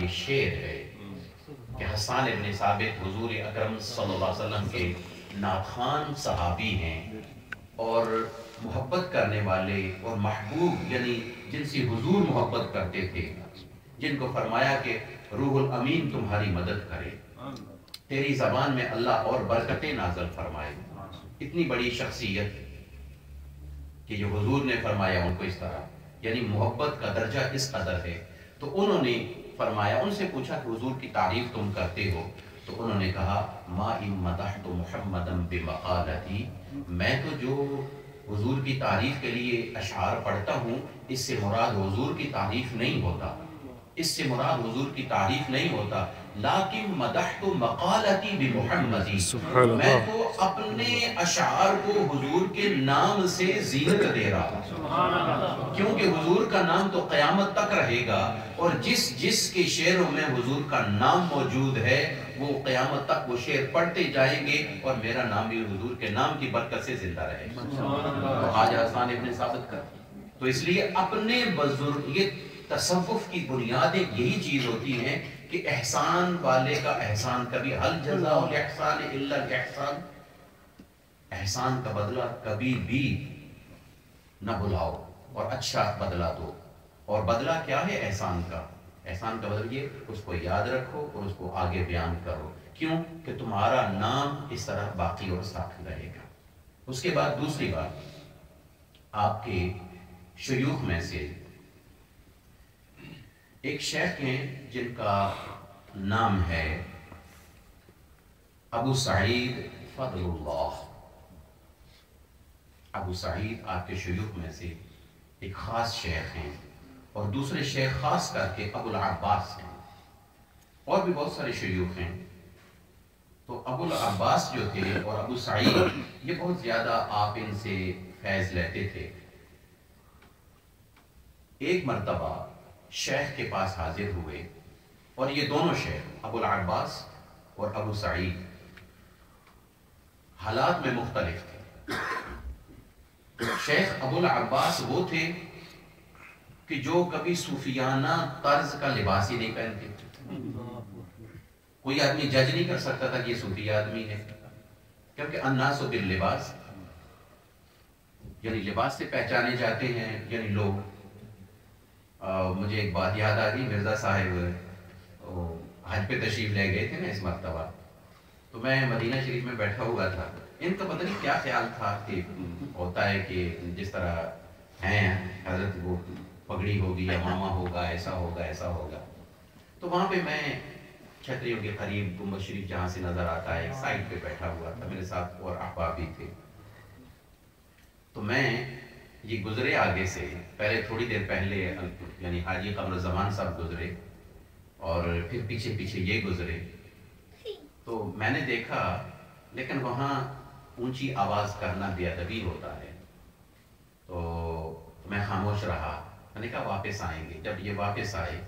یہ شعر ہے کہ حسان ابن ثابت حضور اکرم صلی اللہ علیہ وسلم کے ناخوان صحابی ہیں اور محبت کرنے والے اور محبوب، یعنی جن سے حضور محبت کرتے تھے، جن کو فرمایا کہ روح الامین تمہاری مدد کرے، تیری زبان میں اللہ اور برکتیں نازل فرمائے۔ اتنی بڑی شخصیت کہ جو حضور نے فرمایا ان کو اس طرح، یعنی محبت کا درجہ اس قدر ہے۔ تو انہوں نے فرمایا، ان سے پوچھا کہ حضور کی تعریف تم کرتے ہو؟ تو انہوں نے کہا ما ان مدحت محمدا بمقالتی، میں تو جو حضور کی تعریف کے لیے اشعار پڑھتا ہوں، اس سے مراد حضور کی تعریف نہیں ہوتا، اس سے مراد حضور کی تعریف نہیں ہوتا، لیکن مدحت مقالتی بمحمدی، میں تو اپنے اشعار کو حضور کے نام سے زینت دے رہا ہوں، کیونکہ حضور کا نام تو قیامت تک رہے گا، اور جس کے شعروں میں حضور کا نام موجود ہے وہ قیامت تک وہ شعر پڑھتے جائیں گے، اور میرا نام بھی حضور کے نام کی برکت سے زندہ رہے گا۔ تو آج حسان ابن ثابت کا، تو اس لیے اپنے بزرگ، یہ تصوف کی بنیاد ایک یہی چیز ہوتی ہے کہ احسان والے کا احسان کبھی حل جزاء الاحسان الا الاحسان، احسان کا بدلہ کبھی بھی نہ بھلاؤ اور اچھا بدلہ دو۔ اور بدلہ کیا ہے احسان کا؟ احسان کا بدلہ یہ، اس کو یاد رکھو اور اس کو آگے بیان کرو، کیوں کہ تمہارا نام اس طرح باقی اور ساتھ رہے گا۔ اس کے بعد دوسری بات، آپ کے شیوخ میں سے ایک شیخ ہیں جن کا نام ہے ابو سعید فضل اللہ۔ ابو سعید آپ کے شیوخ میں سے ایک خاص شیخ ہیں، اور دوسرے شیخ خاص کر کے ابو العباس ہیں، اور بھی بہت سارے شیوخ ہیں۔ تو ابو العباس جو تھے اور ابو سعید، یہ بہت زیادہ آپ ان سے فیض لیتے تھے۔ ایک مرتبہ شیخ کے پاس حاضر ہوئے، اور یہ دونوں شیخ ابو العباس اور ابو سعید حالات میں مختلف تھے۔ شیخ ابو العباس وہ تھے کہ جو کبھی صوفیانہ طرز کا لباس ہی نہیں پہنتے تھے، کوئی آدمی جج نہیں کر سکتا تھا کہ یہ صوفی آدمی ہے، کیونکہ الناس باللباس، یعنی لباس سے پہچانے جاتے ہیں، یعنی لوگ۔ مجھے ایک بات یاد آ گئی، مرزا صاحب حج پہ تشریف لے گئے تھے نا اس مرتبہ، تو میں مدینہ شریف میں بیٹھا ہوا تھا، ان کا پتہ نہیں کیا خیال تھا کہ ہوتا ہے کہ جس طرح ہیں حضرت وہ پگڑی ہوگی یا ماما ہوگا، ایسا ہوگا ایسا ہوگا۔ تو وہاں پہ میں چھتریوں کے قریب گنبد شریف جہاں سے نظر آتا ہے ایک سائڈ پہ بیٹھا ہوا تھا، میرے ساتھ اور احباب بھی تھے۔ تو میں یہ گزرے آگے سے، پہلے تھوڑی دیر پہلے یعنی حاجی قمر زمان صاحب گزرے، اور پھر پیچھے پیچھے یہ گزرے، تو میں نے دیکھا، لیکن وہاں اونچی آواز کرنا بے ادبی ہوتا ہے، تو میں خاموش رہا۔ میں نے کہا واپس آئیں گے۔ جب یہ واپس آئے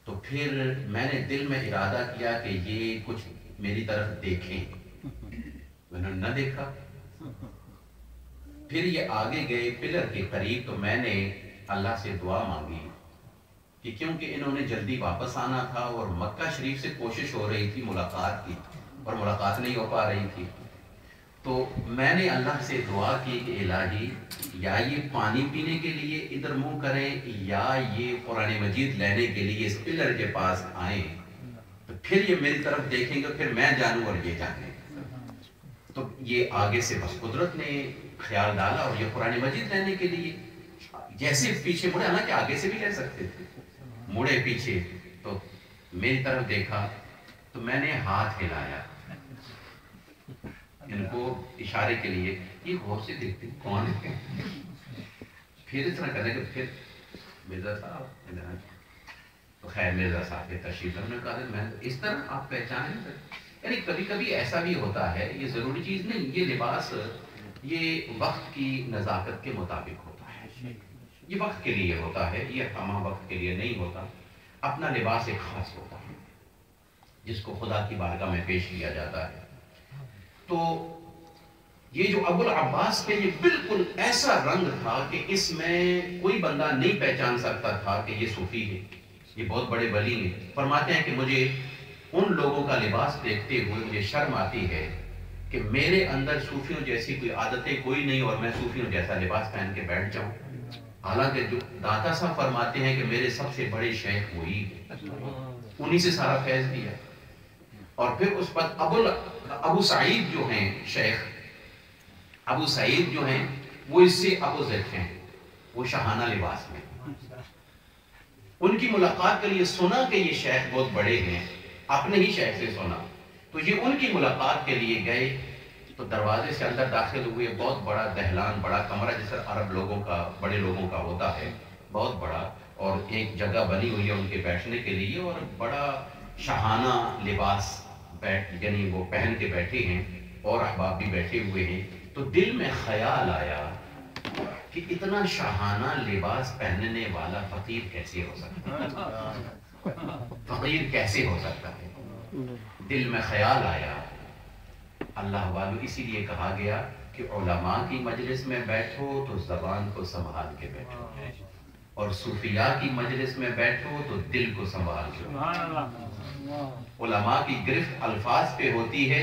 تو پھر میں نے دل میں ارادہ کیا کہ یہ کچھ میری طرف دیکھیں، انہوں نے نہ دیکھا۔ پھر یہ آگے گئے پلر کے قریب، تو میں نے اللہ سے دعا مانگی کہ کیونکہ انہوں نے جلدی واپس آنا تھا اور مکہ شریف سے کوشش ہو رہی تھی ملاقات کی، اور ملاقات نہیں ہو پا رہی تھی، تو میں نے اللہ سے دعا کی کہ الہی یا یہ پانی پینے کے لیے ادھر منہ کریں یا یہ قرآن مجید لینے کے لیے اس پلر کے پاس آئیں، تو پھر یہ میری طرف دیکھیں گے، پھر میں جانوں اور یہ جانے۔ تو یہ آگے سے بس قدرت نے خیال ڈالا، اور یہ قرآن مجید لینے کے لیے جیسے پیچھے مڑے، حالانکہ آگے سے بھی لے سکتے تھے، مڑے پیچھے تو میری طرف دیکھا، تو میں نے ہاتھ ہلایا ان کو اشارے کے لیے، یہ غور سے دیکھتے کون ہے، پھر اس طرح کرنے کے پھر مرزا صاحب، تو خیر مرزا صاحب کے تشریف نے کہا میں اس طرح آپ پہچانے۔ یعنی کبھی کبھی ایسا بھی ہوتا ہے، یہ ضروری چیز نہیں، یہ لباس یہ وقت کی نزاکت کے مطابق ہوتا ہے، یہ وقت کے لیے ہوتا ہے، یہ ہمہ وقت کے لیے نہیں ہوتا۔ اپنا لباس ایک خاص ہوتا ہے جس کو خدا کی بارگاہ میں پیش کیا جاتا ہے۔ تو یہ جو ابو العباس پہ یہ بالکل ایسا رنگ تھا کہ اس میں کوئی بندہ نہیں پہچان سکتا تھا کہ یہ صوفی ہے، یہ بہت بڑے ولی ہیں، فرماتے ہیں کہ مجھے ان لوگوں کا لباس دیکھتے ہوئے مجھے شرم آتی ہے کہ میرے اندر صوفیوں جیسی کوئی عادتیں کوئی نہیں اور میں صوفیوں جیسا لباس پہن کے بیٹھ جاؤں. حالانکہ جو داتا صاحب فرماتے ہیں کہ میرے سب سے بڑے شیخ وہی ہیں، انہی سے سارا فیض لیا. اور پھر اس پر ابو سعید جو ہیں شیخ، ابو سعید جو ہیں وہ اس سے اپوزٹ ہیں، وہ شاہانہ لباس میں. ان کی ملاقات کے لیے سنا کہ یہ شیخ بہت بڑے ہیں، اپنے ہی شیخ سے سنا، تو یہ ان کی ملاقات کے لیے گئے تو دروازے سے اندر داخل ہوئے. بہت بڑا دہلان، بڑا کمرہ جیسے عرب لوگوں کا، بڑے لوگوں کا ہوتا ہے، بہت بڑا، اور ایک جگہ بنی ہوئی ہے ان کے بیٹھنے کے لیے، اور بڑا شاہانہ لباس یعنی وہ پہن کے بیٹھے ہیں اور احباب بھی بیٹھے ہوئے ہیں. تو دل میں خیال آیا کہ اتنا شاہانہ لباس پہننے والا فقیر کیسے ہو سکتا ہے، فقیر کیسے ہو سکتا ہے. دل میں خیال آیا. اللہ والو اسی لیے کہا گیا کہ علماء کی مجلس میں بیٹھو تو زبان کو سنبھال کے بیٹھو، اور صوفیاء کی مجلس میں بیٹھو تو دل کو سنبھال کے بیٹھو. علماء کی گرفت الفاظ پہ ہوتی ہے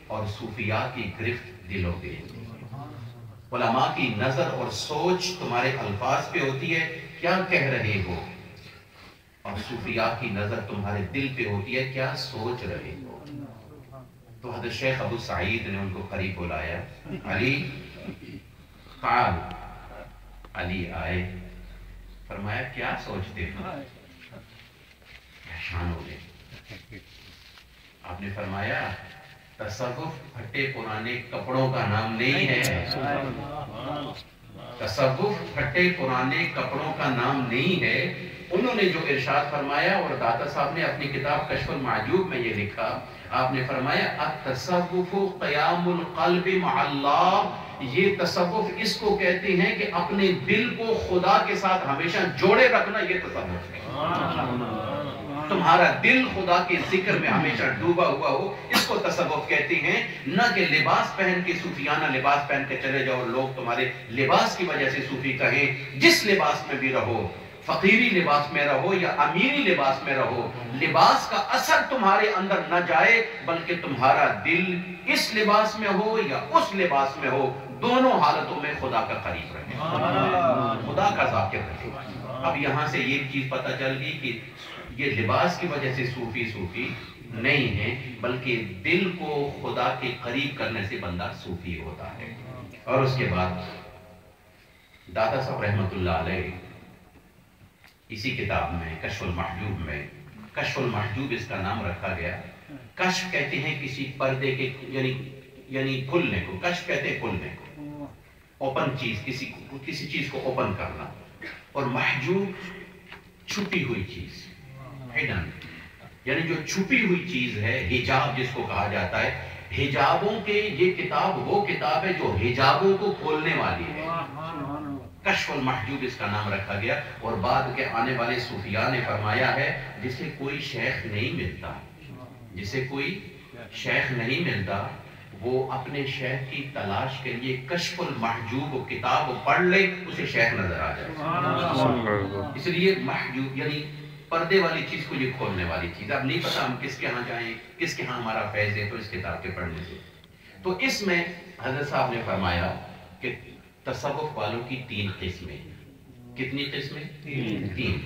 اور صوفیاء کی گرفت دلوں پہ ہوتی ہے. علماء کی نظر اور سوچ تمہارے الفاظ پہ ہوتی ہے، کیا کہہ رہے ہو، اور صوفیاء کی نظر تمہارے دل پہ ہوتی ہے، کیا سوچ رہے ہو. تو حضرت شیخ ابو سعید نے ان کو قریب بلایا. علی تعال، علی آئے. فرمایا کیا سوچتے ہو، پریشان ہو گئے. آپ نے فرمایا تصوف پھٹے پرانے کپڑوں کا نام نہیں ہے، تصوف پھٹے پرانے کپڑوں کا نام نہیں ہے. انہوں نے جو ارشاد فرمایا، اور داتا صاحب نے اپنی کتاب کشف المعجوب میں یہ لکھا، آپ نے فرمایا التصوف قیام القلب مع اللہ. یہ تصوف اس کو کہتے ہیں کہ اپنے دل کو خدا کے ساتھ ہمیشہ جوڑے رکھنا، یہ تصوف ہے. تمہارا دل خدا کے ذکر میں ہمیشہ ڈوبا ہوا ہو، اس کو تصوف کہتے ہیں. نہ کہ لباس پہن کے صوفیانہ لباس پہن کے چلے جاؤ، لوگ تمہارے لباس کی وجہ سے صوفی کہیں. جس لباس میں بھی رہو، فقیری لباس میں رہو یا امیری لباس میں رہو، لباس کا اثر تمہارے اندر نہ جائے، بلکہ تمہارا دل اس لباس میں ہو یا اس لباس میں ہو، دونوں حالتوں میں خدا کا قریب رہے، خدا کا ذاکر رہے. اب یہاں سے یہ چیز پتہ چل گئی کہ یہ لباس کی وجہ سے صوفی نہیں ہے، بلکہ دل کو خدا کے قریب کرنے سے بندہ صوفی ہوتا ہے. اور اس کے بعد داتا صاحب رحمت اللہ علیہ اسی کتاب میں کشف المحجوب میں، کشف المحجوب اس کا نام رکھا گیا. کشف کہتے ہیں کسی پردے کے یعنی کھلنے کو، کشف کہتے ہیں کھلنے کو، اوپن چیز، کسی چیز کو اوپن کرنا. اور محجوب چھپی ہوئی چیز، ہڈن، یعنی جو چھپی ہوئی چیز ہے، حجاب جس کو کہا جاتا ہے. حجابوں کے یہ کتاب وہ کتاب ہے جو حجابوں کو کھولنے والی ہے. کشف المحجوب اس کا نام رکھا گیا. اور بعد کے آنے والے صوفیاء نے فرمایا ہے جسے کوئی شیخ نہیں ملتا، جسے کوئی شیخ نہیں ملتا، وہ اپنے شیخ کی تلاش کے لیے کشف المحجوب کتاب پڑھ لے، اسے شیخ نظر آ جائے. اس لیے محجوب یعنی پردے والی چیز کو یہ کھولنے والی چیز. اب نہیں پتا ہم کس کے ہاں جائیں، کس کے ہاں ہمارا فیض ہے، تو اس کتاب کے پڑھنے سے. تو اس میں حضرت صاحب نے فرمایا کہ تصوف والوں کی 3 قسمیں. کتنی قسمیں؟ 3.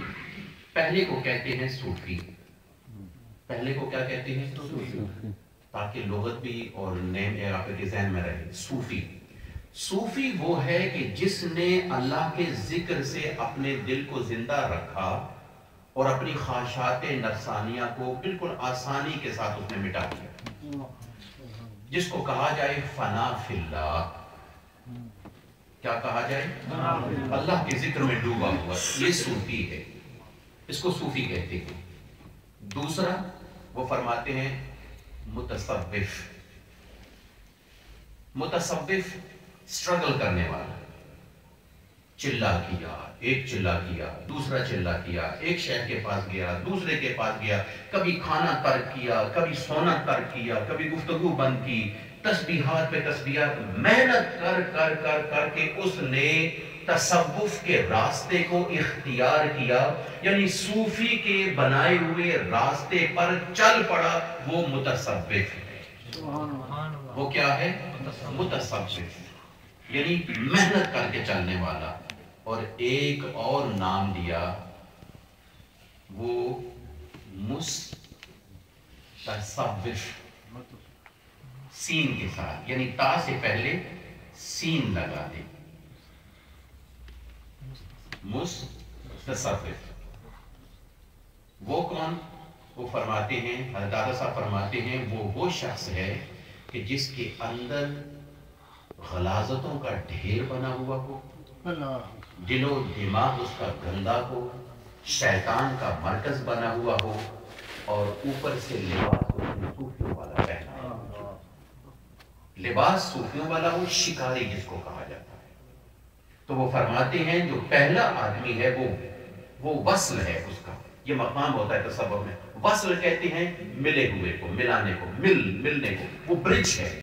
پہلے کو کہتے ہیں صوفی. پہلے کو کیا کہتے ہیں؟ صوفی، تاکہ لغت بھی اور نیم آپ کے ذہن میں رہے. صوفی وہ ہے کہ جس نے اللہ کے ذکر سے اپنے دل کو زندہ رکھا اور اپنی خواہشات نفسانیہ کو بالکل آسانی کے ساتھ اس نے مٹا دیا، جس کو کہا جائے فنا فی اللہ. کیا کہا جائے؟ اللہ کے ذکر میں ڈوبا ہوا، یہ صوفی ہے، اس کو صوفی کہتے ہیں. دوسرا وہ فرماتے ہیں متصوف. متصوف اسٹرگل کرنے والا، چلا کیا، ایک چلا کیا، دوسرا چلا کیا، ایک شیخ کے پاس گیا، دوسرے کے پاس گیا، کبھی کھانا ترک کیا، کبھی سونا ترک کیا، کبھی گفتگو بند کی، تسبیحات پہ تسبیحات، محنت کر کر کر کر کے اس نے تصوف کے راستے کو اختیار کیا، یعنی صوفی کے بنائے ہوئے راستے پر چل پڑا، وہ متصوف ہے۔ وہ کیا ہے؟ متصوف، یعنی محنت کر کے چلنے والا۔ اور ایک اور نام دیا، وہ متصوف، سین کے ساتھ، یعنی تا سے پہلے سین لگا دے، متصوف۔ وہ کون؟ وہ فرماتے ہیں، حضرت دادا صاحب فرماتے ہیں، وہ شخص ہے کہ جس کے اندر غلاظتوں کا ڈھیر بنا ہوا ہو، دل و دماغ اس کا گندا ہو، شیطان کا مرکز بنا ہوا ہو، اور اوپر سے لباس صوفیوں والا پہنا ہو، لباس صوفیوں والا ہو، شکاری جس کو کہا جاتا ہے۔ تو وہ فرماتے ہیں جو پہلا آدمی ہے وہ وصل ہے، اس کا یہ مقام ہوتا ہے تصوف میں۔ وصل کہتے ہیں ملے ہوئے کو، ملانے کو، ملنے کو، وہ برج ہے۔